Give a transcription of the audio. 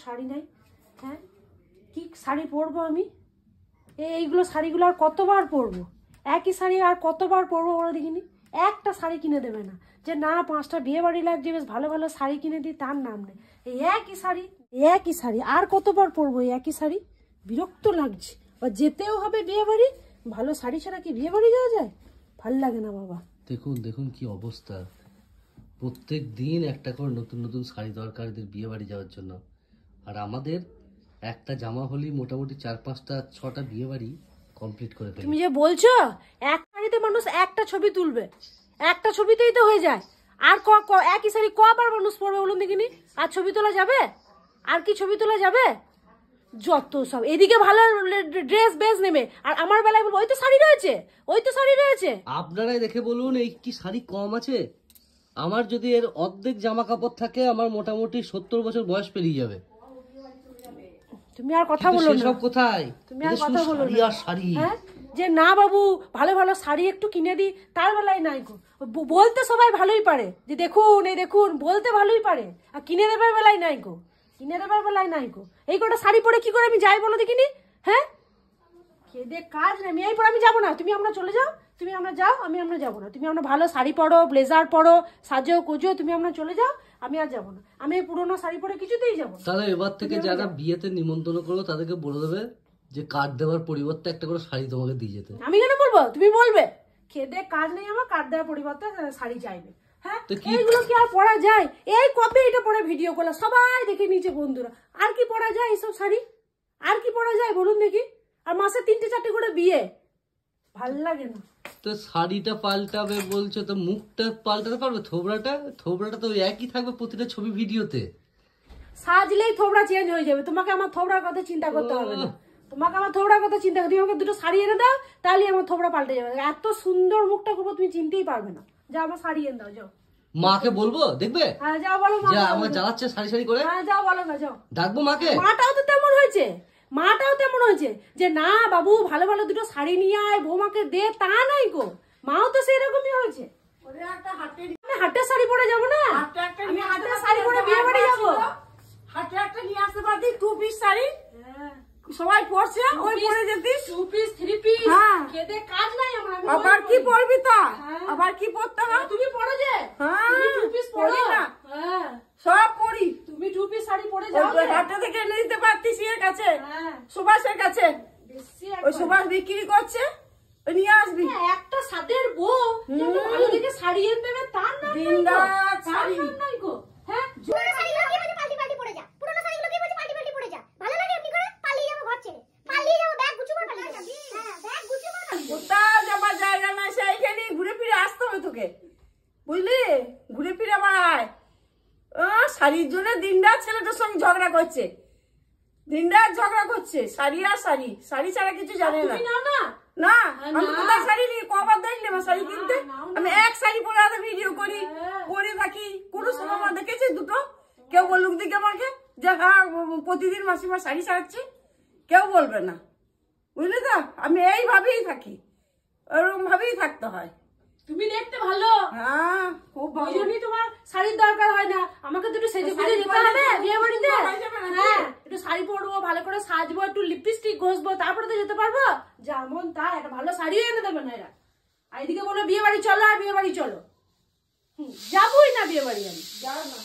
শাড়ি নাই। হ্যাঁ, কি শাড়ি পরবো আমি? এইগুলো শাড়িগুলো আর কতবার পরবো? একই শাড়ি আর কতবার পরবো বলে দেখিনি? একটা শাড়ি কিনে দেবে না যে না 5টা বিয়ে বাড়ি লাগছে, বেশ ভালো ভালো শাড়ি কিনে দিই, তার নাম নেই। এই একই শাড়ি আর কতবার পরবো? এই একই শাড়ি, বিরক্ত লাগছে। বা যেতেও হবে বিয়ে বাড়ি, ভালো শাড়ি ছাড়া কি বিয়ে বাড়ি যাওয়া যায়? ভাল লাগে না বাবা। দেখুন দেখুন কি অবস্থা, প্রত্যেক দিন একটা করে নতুন নতুন শাড়ি দরকার এদের বিয়ে বাড়ি যাওয়ার জন্য। আর আমাদের একটা জামা হলেই মোটামুটি 4, 5টা 6টা বিয়ে বাড়ি কমপ্লিট করে ফেলি। তুমি যে বলছো এক শাড়িতে মানুষ একটা ছবি তুলবে, একটা ছবিতেই তো হয়ে যায়। আর একই শাড়ি কবার মানুষ পরবে বলুন দেখিনি? আর ছবি তোলা যাবে? আর কি ছবি তোলা যাবে? যত সব এদিকে ভালো ড্রেস বেশ নেবে, আর আমার বেলায় বলবো ওই তো শাড়ি রয়েছে, ওই তো শাড়ি রয়েছে। আপনারাই দেখে বলুন এই কি শাড়ি কম আছে? আমার যদি এর অর্ধেক জামা কাপড় থাকে আমার মোটামুটি 70 বছর বয়স পেরিয়ে যাবে। তুমি আর কথা বলো না। সব কোথায়? তুমি আর কথা বলো না। আর শাড়ি, হ্যাঁ, যে না বাবু ভালো ভালো শাড়ি একটু কিনে দিই, তার বেলায় নাই গো। বলতে সবাই ভালোই পারে যে দেখুন এই দেখুন, বলতে ভালোই পারে, আর কিনে দেবার বেলায় নাই গো, কিনে দেবার বেলায় নাই গো। এই কটা শাড়ি পরে কি করে আমি যাই বলো দেখিনি? হ্যাঁ, খেদে কাজ নেই। আমি এই পরে আমি যাবো না, তুমি আমরা চলে যাও, তুমি আমরা যাও, আমরা যাবো না। তুমি আমরা ভালো শাড়ি পরো, ব্লেজার পরো, সাজো কোজো, তুমি আমরা চলে যাও, আমি আর যাবো না। আমি এই পুরোনো শাড়ি পরে কিছুতেই যাবো না। তাহলে এবার থেকে যারা বিয়েতে নিমন্ত্রণ করবো তাদেরকে বলে দেবে যে কার্ড দেওয়ার পরিবর্তে একটা করে শাড়ি তোমাকে দিয়ে যেতে। আমি কেন বলবো? তুমি বলবে। খেদে কাজ নেই আমার, কার্ড দেওয়ার পরিবর্তে শাড়ি চাইবে। হ্যাঁ, এইগুলো কি আর পরা যায়? এই কবে এটা পরে ভিডিও করলে সবাই দেখে নিচে বন্ধুরা। আর কি পরা যায় এইসব শাড়ি? আর কি পরা যায় বলুন দেখি? আর মাসে 3টে 4টে করে বিয়ে, ভাল লাগে না। তো শাড়িটা পাল্টাবে বলছো, তো মুখটা পাল্টাতে পারবে? থোবড়াটা তো একই থাকবে প্রতিটা ছবি ভিডিওতে। সাজলেই থোবড়া চেঞ্জ হয়ে যাবে। তোমাকে আমার থোবড়ার কথা চিন্তা করতে হবে না। তোমাকে আমার থোবড়ার কথা চিন্তা করতে, তুমি আমাকে দুটো শাড়ি এনে দাও, তাহলে আমার থোবড়া পাল্টে যাবে। এত সুন্দর মুখটা করবো তুমি চিনতেই পারবে না। যাও আমার শাড়ি এনে দাও, যাও। মাকে বলবো দেখবে? হ্যাঁ যাও বলো, যা আমার জ্বালাচ্ছে সারি সারি করে। হ্যাঁ যাও বলো না, যাও। ডাকবো মাকে? মাটাও তো তেমন হয়েছে, মাটাও তেমন হয়েছে যে না বাবু ভালো ভালো দুটো শাড়ি নিয়ে আয়, বৌমাকে দে, তা নাই গো। মাও তো সেরকমই হয়েছে। হাটের শাড়ি পরে যাবো না, আমি হাটের শাড়ি পরে বিয়ে বাড়ি যাবো। হাটে একটা নিয়ে আসতে পারতি 2 পিস শাড়ি, সবাই পরছে, ওই পরে যেতিস 2 পিস 3 পিস। হ্যাঁ, খেতে কাজ নাই আমার। আবার কি পরবি তা? আবার কি পরতে না? তুমি পরো যে, হ্যাঁ, তুমি 2 পিস পরো না? হ্যাঁ, সব পরি। তুমি 2 পিস শাড়ি পরে যাও। হাটে থেকে এনে দিতে পারতিস এর কাছে, হ্যাঁ, সুভাষের কাছে। বেশি ওই সুভাষ বিক্রি করছে, ওই নিয়ে আসবি। একটা সাদের বউ যে একটা ভালো দেখে শাড়ি এনে দেবে, তার নাম নাই গো। দিনরাত শাড়ি। তার নাম নাই গো। হ্যাঁ, পুরনো শাড়িগুলো কি বলছে পাল্টি পাল্টি পড়ে যা, পুরনো শাড়িগুলো কি বলছে পাল্টি পাল্টি পড়ে যা। ভালো লাগে এমনি করে পালিয়ে যাবো ঘর ছেড়ে, পালিয়ে যাবো, ব্যাগ গুছিয়ে পর পালিয়ে যাবি। হ্যাঁ, ব্যাগ গুছিয়ে পর পালিয়ে যাবি। কোথাও যাবার জায়গা নাই, সেইখানে ঘুরে ফিরে আসতে হবে তোকে, বুঝলি? ঘুরে ফিরে আবার আয়। শাড়ির জন্য দিনরাত ছেলেটার সঙ্গে ঝগড়া করছে, দিনরাত ঝগড়া করছে। শাড়ি আর শাড়ি, শাড়ি ছাড়া কিছু জানে না। তুমি নাও না। না, আমি কোথায় শাড়ি নিয়ে কবার দেখলে আমার শাড়ি কিনতে? আমি এক শাড়ি পরে আধা ভিডিও করি, করে থাকি। কোনো সময় আমার দেখেছি দুটো কেউ বলুক দিকে আমাকে যে হ্যাঁ প্রতিদিন মাসিমা শাড়ি ছাড়াচ্ছি? কেউ বলবে না, বুঝলি তো? আমি এইভাবেই থাকি, ওরকম ভাবেই থাকতে হয়। তুমি দেখতে ভালো, হ্যাঁ খুব ওই ভালো। জন্যই তোমার শাড়ির দরকার হয় না। আমাকে তো একটু সেজে গুজে যেতে হবে বিয়ে বাড়িতে। হ্যাঁ, একটু শাড়ি পরবো, ভালো করে সাজবো, একটু লিপস্টিক ঘষবো, তারপরে তো যেতে পারবো। যেমন তাই একটা ভালো শাড়িও এনে দেবে না এরা। আর এদিকে বলো বিয়ে বাড়ি চলো, আর বিয়ে বাড়ি চলো। যাবোই না বিয়ে বাড়ি আমি, যাও না।